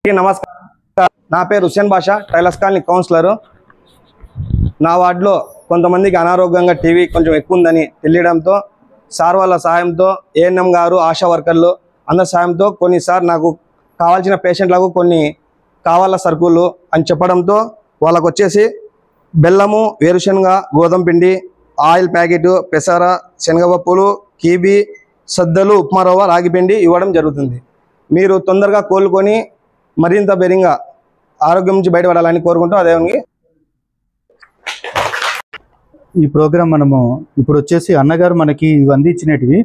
నమస్కారం, నా పేరు హుస్సేన్ బాషా, టైలర్స్ కాలనీ కౌన్సిలరు. నా వార్డులో కొంతమందికి అనారోగ్యంగా టీవీ కొంచెం ఎక్కువ ఉందని తెలియడంతో సార్ వాళ్ళ సహాయంతో ఏఎన్ఎం గారు, ఆశా వర్కర్లు అందరి సహాయంతో కొన్నిసార్లు నాకు కావాల్సిన పేషెంట్లకు కొన్ని కావాల సరుకులు అని చెప్పడంతో వాళ్ళకు వచ్చేసి బెల్లము, వేరుశనగ, గోధుమ పిండి, ఆయిల్ ప్యాకెట్, పెసర, శనగపప్పులు, కీబీ, సద్దలు, ఉప్మా రవ్వ, రాగి పిండి ఇవ్వడం జరుగుతుంది. మీరు తొందరగా కోలుకొని మరింత బెరింగా ఆరోగ్యం నుంచి బయటపడాలని కోరుకుంటూ అదేవిధంగా ఈ ప్రోగ్రాం మనము ఇప్పుడు వచ్చేసి అన్నగారు మనకి ఇవి అందించినటివి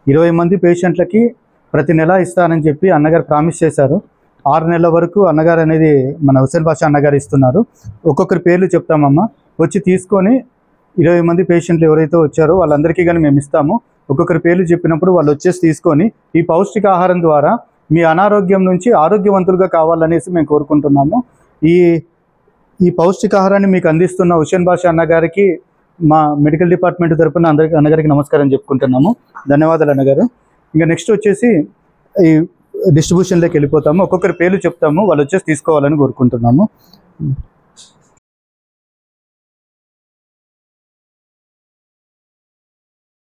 20 మంది పేషెంట్లకి ప్రతి నెల ఇస్తానని చెప్పి అన్నగారు ప్రామిస్ చేశారు. 6 నెలల వరకు అన్నగారు అనేది మన హుస్సేన్ బాషా అన్నగారు ఇస్తున్నారు. ఒక్కొక్కరి పేర్లు చెప్తామమ్మా, వచ్చి తీసుకొని 20 మంది పేషెంట్లు ఎవరైతే వచ్చారో వాళ్ళందరికీ కానీ మేము ఇస్తాము. ఒక్కొక్కరి పేర్లు చెప్పినప్పుడు వాళ్ళు వచ్చేసి తీసుకొని ఈ పౌష్టికాహారం ద్వారా మీ అనారోగ్యం నుంచి ఆరోగ్యవంతులుగా కావాలనేసి మేము కోరుకుంటున్నాము. ఈ పౌష్టికాహారాన్ని మీకు అందిస్తున్న హుస్సేన్ బాషా అన్నగారికి మా మెడికల్ డిపార్ట్మెంట్ తరపున అన్నగారికి నమస్కారం చెప్పుకుంటున్నాము. ధన్యవాదాలు అన్నగారు. ఇంకా నెక్స్ట్ వచ్చేసి ఈ డిస్ట్రిబ్యూషన్లోకి వెళ్ళిపోతాము. ఒక్కొక్కరి పేర్లు చెప్తాము, వాళ్ళు వచ్చేసి తీసుకోవాలని కోరుకుంటున్నాము.